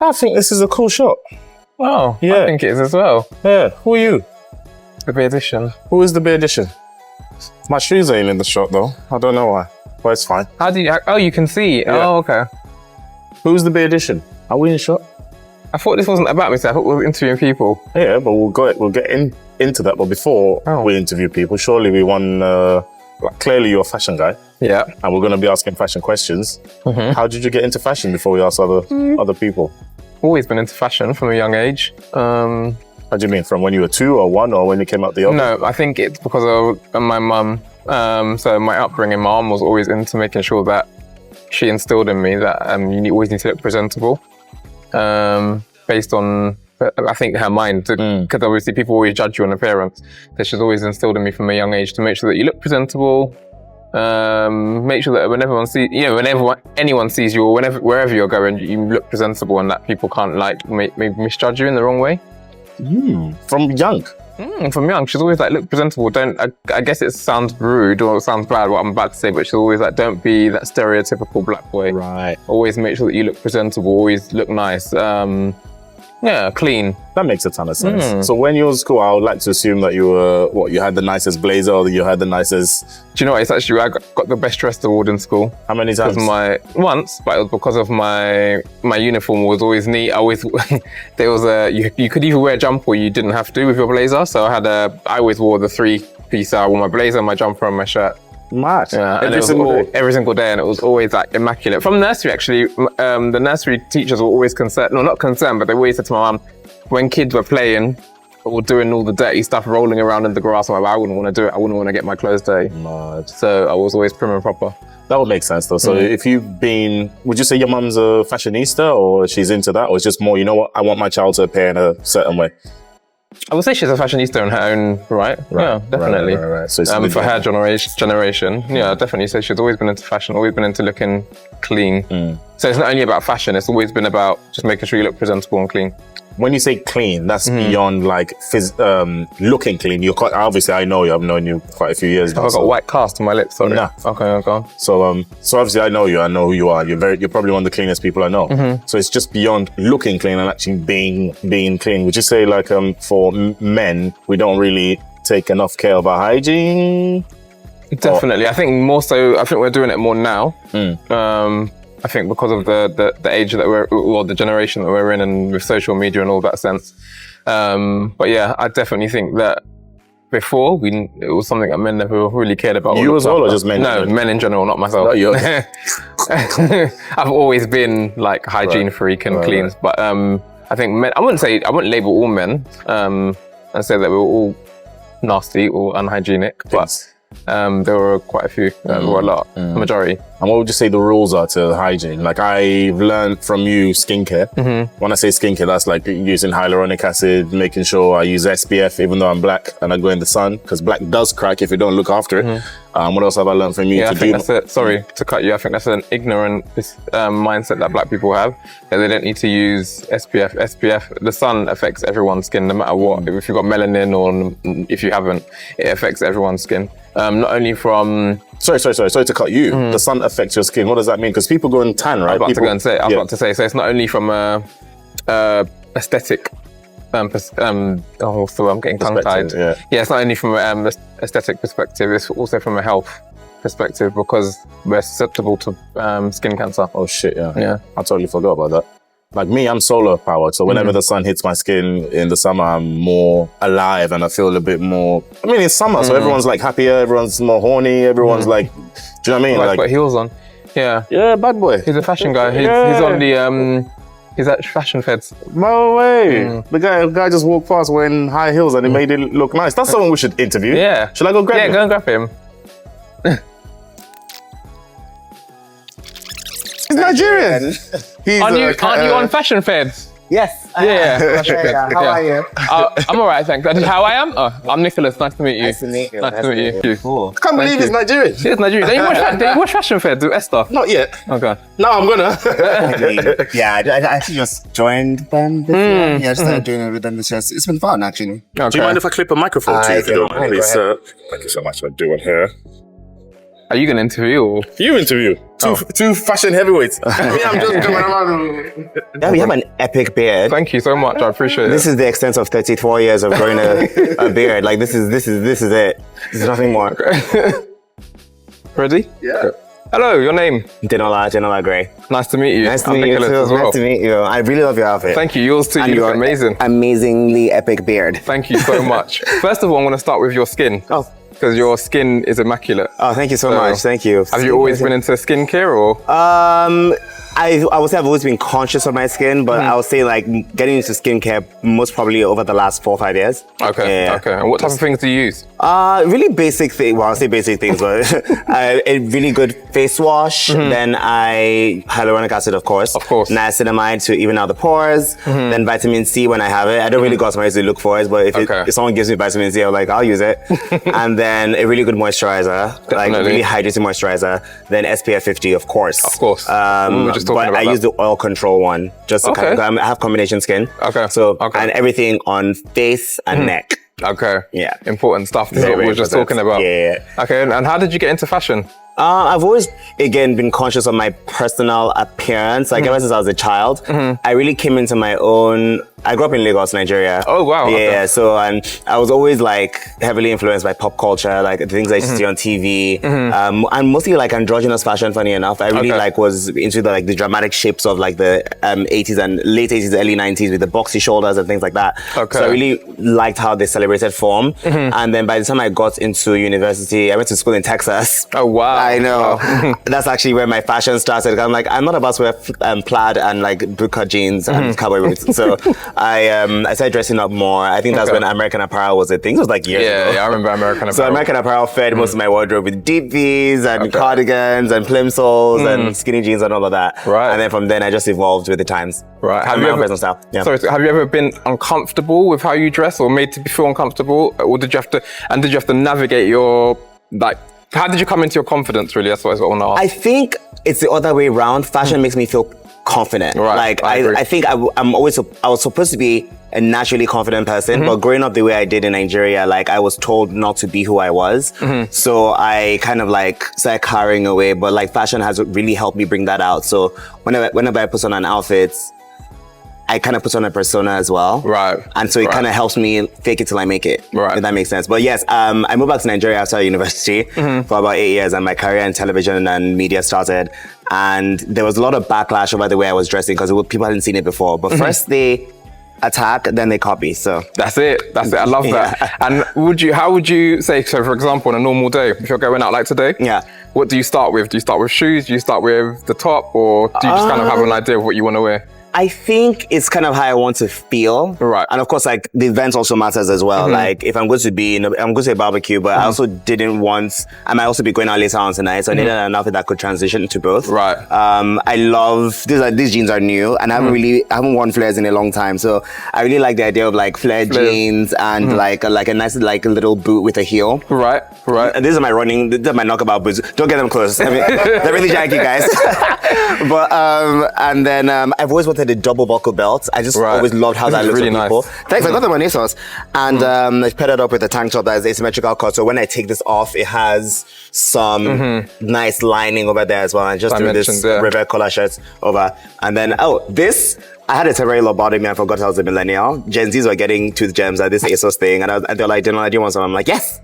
I think this is a cool shot. Oh, Yeah. I think it is as well. Yeah. Who are you? The Beardician. Who is the Beardician? My shoes ain't in the shot though. I don't know why, but it's fine. How do you? Oh, you can see. Yeah. Oh, okay. Who's the Beardician? Are we in shot? I thought this wasn't about me, so I thought we were interviewing people. Yeah, but we'll get into that. But before we interview people, surely we want. Clearly, you're a fashion guy. Yeah. And we're going to be asking fashion questions. How did you get into fashion before we ask other people? Always been into fashion from a young age. What do you mean? From when you were 2 or 1 or when you came out the oven? No, I think it's because of my mum. So my upbringing, my mum was always into making sure that she instilled in me that you always need to look presentable. Based on, I think, her mind, because obviously people always judge you on appearance. So she's always instilled in me from a young age to make sure that you look presentable. Make sure that whenever anyone sees you, or wherever you're going, you look presentable, and that people can't maybe misjudge you in the wrong way. From young. From young, she's always like, look presentable. I guess it sounds rude or it sounds bad what I'm about to say, but she's always like, don't be that stereotypical black boy. Right. Always make sure that you look presentable. Always look nice. Clean. That makes a ton of sense. So when you were in school, I would like to assume that you had the nicest blazer, or you had the nicest... Do you know what? It's actually, I got the best dressed award in school. How many times? Once, but it was because of my uniform was always neat. There was you could either wear a jumper or you didn't have to with your blazer. So I always wore the 3-piece. I wore my blazer, my jumper and my shirt. Mad. Yeah, every single day, and it was always like immaculate. From nursery, actually, the nursery teachers were always concerned. No, not concerned, but they always said to my mum, when kids were playing or doing all the dirty stuff, rolling around in the grass, I wouldn't want to do it. I wouldn't want to get my clothes dirty. Mad. So I was always prim and proper. That would make sense though. So if would you say your mum's a fashionista, or she's into that, or it's just more, you know what, I want my child to appear in a certain way? I would say she's a fashionista in her own right. Yeah, definitely. Right. So for her generation, yeah, definitely. So she's always been into fashion, always been into looking clean. So it's not only about fashion, it's always been about just making sure you look presentable and clean. When you say clean, that's beyond like looking clean. Obviously, I know you. I've known you quite a few years now. I've got white cast on my lips, sorry. Nah. Okay, go on. So obviously I know you. I know who you are. You're probably one of the cleanest people I know. So it's just beyond looking clean and actually being clean. Would you say like for men, we don't really take enough care of our hygiene? Definitely. I think more so. I think we're doing it more now. I think because of the age that the generation that we're in, and with social media and all that sense. But yeah, I definitely think that before it was something that men never really cared about. You as well, or just men? No, men in general, not myself. No, you're... I've always been like hygiene freak and clean, but I think men. I wouldn't label all men and say that we were all nasty or unhygienic, but there were quite a few. There were a lot, the majority. And what would you say the rules are to hygiene? Like I've learned from you skincare. When I say skincare, that's like using hyaluronic acid, making sure I use SPF even though I'm black and I go in the sun, because black does crack if you don't look after it. What else have I learned from you? Yeah, I think that's it. Sorry to cut you. I think that's an ignorant mindset that black people have, that they don't need to use SPF. SPF, the sun affects everyone's skin no matter what. If you've got melanin or if you haven't, it affects everyone's skin. Not only from... Sorry to cut you. The sun affects your skin. What does that mean? Because people go and tan, right? I was about to say, so it's not only from aesthetic what's the word? I'm getting tongue-tied. Yeah, it's not only from an aesthetic perspective, it's also from a health perspective, because we're susceptible to skin cancer. Oh shit, yeah. I totally forgot about that. Like me, I'm solar powered, so whenever the sun hits my skin in the summer, I'm more alive and I feel a bit more... I mean, it's summer, so everyone's like happier, everyone's more horny, everyone's like... Do you know what I mean? Like got heels on. Yeah. Yeah, bad boy. He's a fashion guy. He's on the... He's at Fashion Feds. No way. The guy just walked past wearing high heels and he made it look nice. That's someone we should interview. Yeah. Should I go grab him? Yeah, go and grab him. He's Nigerian. Aren't you on Fashion Feds? Yes. Yeah, Fashion Feds. How are you? I'm all right, thanks. How I am? I'm Nicholas. Nice to meet you. Nice to meet you. Nice to meet you. I can't believe he's Nigerian. He is Nigerian. Don't you watch Fashion Feds with Esther? Not yet. Okay. No, I'm gonna. Yeah, I actually just joined them this year. Yeah, I started doing it with them this year. It's been fun, actually. Okay. Do you mind if I clip a microphone too, if you don't mind, please? Go ahead. Thank you so much for doing here. Are you gonna interview or? You interview. Two fashion heavyweights. I'm just going around. Yeah, we have an epic beard. Thank you so much. I appreciate it. This is the extent of 34 years of growing a beard. Like this is it. There's nothing more. Ready? Yeah. Hello, your name? Denola Grey. Nice to meet you. Nice to I'm meet you Nicholas too. as well. Nice to meet you. I really love your outfit. Thank you. Yours too. And You look your amazing. Amazingly epic beard. Thank you so much. First of all, I'm going to start with your skin. Oh. Because your skin is immaculate. Oh, thank you so much. Thank you. Have you always been into skincare or? I would say I've always been conscious of my skin, but I would say like getting into skincare most probably over the last 4 or 5 years. Okay. Yeah. Okay. And what type of things do you use? Really basic thing. Well, I'll say basic things, but a really good face wash. Then hyaluronic acid, of course. Of course. Niacinamide to even out the pores. Then vitamin C when I have it. I don't really go somewhere to look for it, but if someone gives me vitamin C, I'm like, I'll use it. And then a really good moisturizer, like really hydrating moisturizer. Then SPF 50, of course. Of course. We were just talking but about I that. use the oil control one just to kind of, I have combination skin. Okay. So, Okay. and everything on face and neck. Okay. Yeah. Important stuff. This is what we were just talking about. Yeah. Okay. And how did you get into fashion? I've always, again, been conscious of my personal appearance. Like ever since I was a child, I really came into my own. I grew up in Lagos, Nigeria. Oh, wow. Yeah, Okay. so and I was always like heavily influenced by pop culture, like the things I used to see on TV, and mostly like androgynous fashion. Funny enough, I really like was into the dramatic shapes of like the 80s and late 80s, early 90s with the boxy shoulders and things like that. Okay. So I really liked how they celebrated form. And then by the time I got into university, I went to school in Texas. Oh, wow. I know. That's actually where my fashion started. I'm like, I'm not about to wear plaid and like bootcut jeans and cowboy boots. So I started dressing up more. I think that's when American Apparel was a thing. It was like years ago. Yeah, I remember American Apparel. So American Apparel fed most of my wardrobe with deep V's and cardigans and plimsolls and skinny jeans and all of that. Right. And then from then I just evolved with the times. Right. Have my own personal style. Yeah. Sorry, have you ever been uncomfortable with how you dress or made to feel uncomfortable? Or did you have to navigate your, like, how did you come into your confidence really? That's what I want to ask. I think it's the other way around. Fashion makes me feel confident. Right, Like I think I was supposed to be a naturally confident person, but growing up the way I did in Nigeria, like I was told not to be who I was. So I kind of like started carrying away, but like fashion has really helped me bring that out. So whenever I put on an outfit, I kind of put on a persona as well. Right. And so it kind of helps me fake it till I make it. Right. If that makes sense. But yes, I moved back to Nigeria after university for about 8 years, and my career in television and media started. And there was a lot of backlash over the way I was dressing because people hadn't seen it before. But first they attack, then they copy. So That's it. I love that. And how would you say, so for example, on a normal day, if you're going out like today, what do you start with? Do you start with shoes? Do you start with the top? Or do you just kind of have an idea of what you want to wear? I think it's kind of how I want to feel. Right. And of course, like the event also matters as well. Like if I'm going to be, I'm going to a barbecue, but I also I might also be going out later on tonight. So I needed an outfit that could transition to both. Right. I love, these jeans are new and I haven't worn flares in a long time. So I really like the idea of like flared jeans and like a nice, like a little boot with a heel. Right. And these are my knockabout boots. Don't get them close. I mean, they're really janky, guys. But, and then I've always wanted a double buckle belt. I just always loved how that looks really on people. nice. Thanks, I got them on ASOS. And I've paired it up with a tank top that is asymmetrical cut. So when I take this off, it has some nice lining over there as well. And just do this river collar shirt over. And then, I had a temporary lobotomy. I forgot I was a millennial. Gen Zs were getting tooth gems at this ASOS thing. And they're like, Dénola, do you want some? I'm like, yes.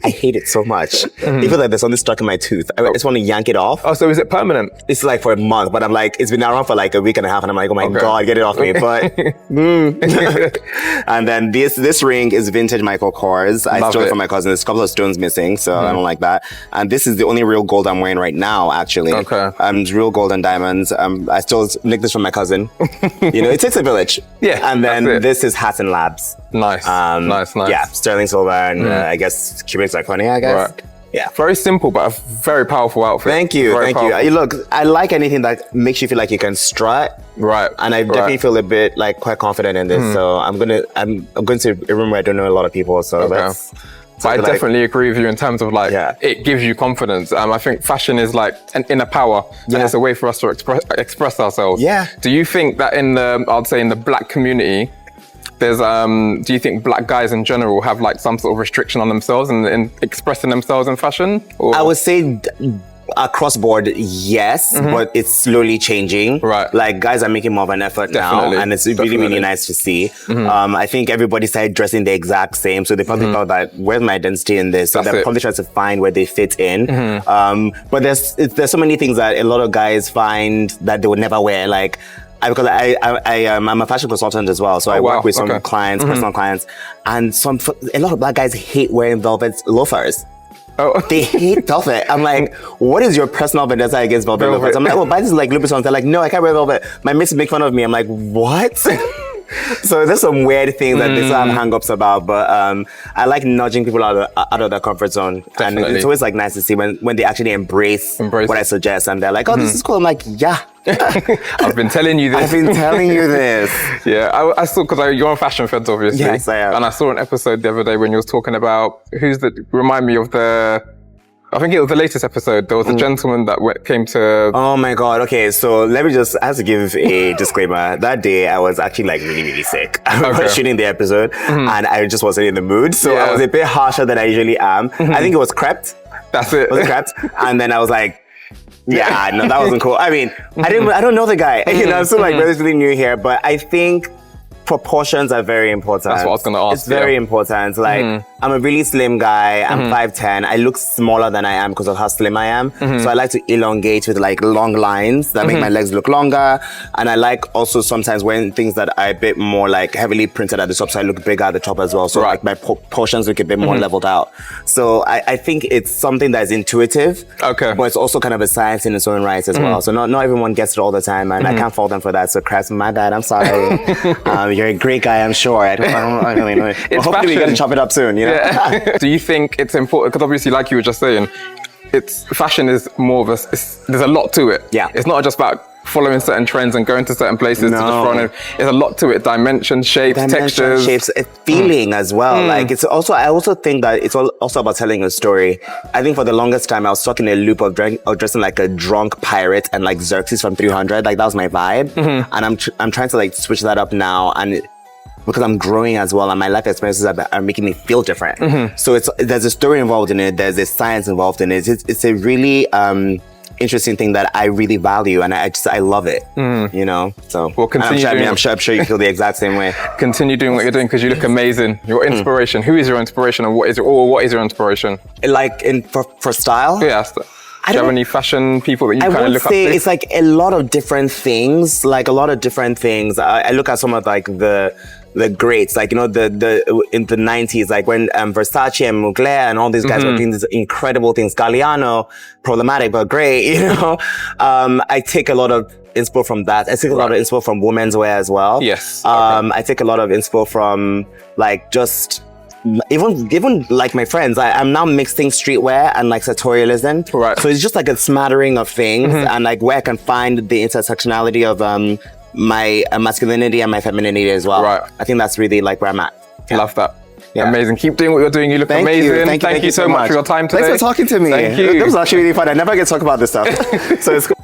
I hate it so much. It feels like there's something stuck in my tooth. I just want to yank it off. Oh, so is it permanent? It's like for a month, but I'm like, it's been around for like a week and a half, and I'm like, oh my God, get it off me. But, and then this ring is vintage Michael Kors. I stole it from my cousin. There's a couple of stones missing, so I don't like that. And this is the only real gold I'm wearing right now, actually. Okay. Real gold and diamonds. I still nicked this from my cousin. It takes a village. Yeah. And then this is Hatton Labs. Nice. Nice. Yeah, sterling silver and I guess cubic zirconia, I guess. Right. Yeah. Very simple, but a very powerful outfit. Thank you. Very Thank you. Look, I like anything that makes you feel like you can strut. Right. And I definitely feel a bit like quite confident in this. So I'm going to a room where I don't know a lot of people. So let's. But I definitely agree with you in terms of like, it gives you confidence. I think fashion is like an inner power and it's a way for us to express ourselves. Yeah. Do you think that I'd say in the black community, there's do you think black guys in general have like some sort of restriction on themselves in expressing themselves in fashion? Or? I would say across board, yes, but it's slowly changing. Right. Like guys are making more of an effort now, and it's really, really nice to see. I think everybody started dressing the exact same, so they probably thought that, where's my identity in this? So they're probably trying to find where they fit in. But there's so many things that a lot of guys find that they would never wear. Like, because I'm a fashion consultant as well, so I work with some clients, personal clients, and a lot of black guys hate wearing velvet loafers. Oh. They hate velvet. I'm like, what is your personal vendetta against velvet loafers? I'm like, well, buy this like Louboutins. They're like, no, I can't wear velvet. My mates make fun of me. I'm like, what? So there's some weird things that they still have hang-ups about, but I like nudging people out of their comfort zone. Definitely. And it's always like nice to see when they actually embrace what I suggest, and they're like, oh, this is cool. I'm like, yeah. I've been telling you this. I've been telling you this. Yeah, I saw, because you're on Fashion Feds, obviously. Yes, I am. And I saw an episode the other day when you was talking about, remind me of I think it was the latest episode. There was a gentleman that came to... Oh my God. Okay. So I have to give a disclaimer. That day I was actually like really, really sick. I was shooting the episode and I just wasn't in the mood. So I was a bit harsher than I usually am. I think it was crept. That's it. Was it crept? And then I was like, yeah, no, that wasn't cool. I mean, I don't know the guy. You know, I'm still like relatively new here, but I think proportions are very important. That's what I was going to ask. It's very important. Like, I'm a really slim guy. I'm 5'10". I look smaller than I am because of how slim I am. So I like to elongate with like long lines that make my legs look longer. And I like also sometimes wearing things that are a bit more like heavily printed at the top, so I look bigger at the top as well. So like my proportions look a bit more leveled out. So I think it's something that is intuitive. Okay. But it's also kind of a science in its own right as well. So not everyone gets it all the time, and I can't fault them for that. So Chris, my bad. I'm sorry. You're a great guy, I'm sure. I don't really know. Well, hopefully we get to chop it up soon, you know? Yeah. Do you think it's important, because obviously like you were just saying, fashion is more of there's a lot to it. Yeah. It's not just about following certain trends and going to certain places to just run it. There's a lot to it. Dimension, shapes, textures. Shapes, feeling as well. Like I also think that it's also about telling a story. I think for the longest time I was stuck in a loop of dressing like a drunk pirate and like Xerxes from 300. Like that was my vibe. And I'm trying to like switch that up now, and because I'm growing as well and my life experiences are making me feel different. So there's a story involved in it, there's a science involved in it. It's a really interesting thing that I really value, and I love it. You know, so well, continue. I'm sure you feel the exact same way. Continue doing what you're doing, because you look amazing. Your inspiration. Who is your inspiration, and what is your inspiration? Like for style? Yeah. Do you have any fashion people that you kind of look up to? I would say it's like a lot of different things. I look at some of like the greats, like, you know, in the 90s, like when Versace and Mugler and all these guys were doing these incredible things. Galliano, problematic but great, you know. I take a lot of inspo from that. I take a lot of inspo from women's wear as well. Yes. I take a lot of inspo from like just even like my friends. I'm now mixing streetwear and like sartorialism. Right. So it's just like a smattering of things, and like where I can find the intersectionality of my masculinity and my femininity as well. Right. I think that's really like where I'm at. Yeah. Love that. Yeah. Amazing. Keep doing what you're doing. You look amazing. Thank you so much for your time today. Thanks for talking to me. Thank you. It was actually really fun. I never get to talk about this stuff. So it's cool.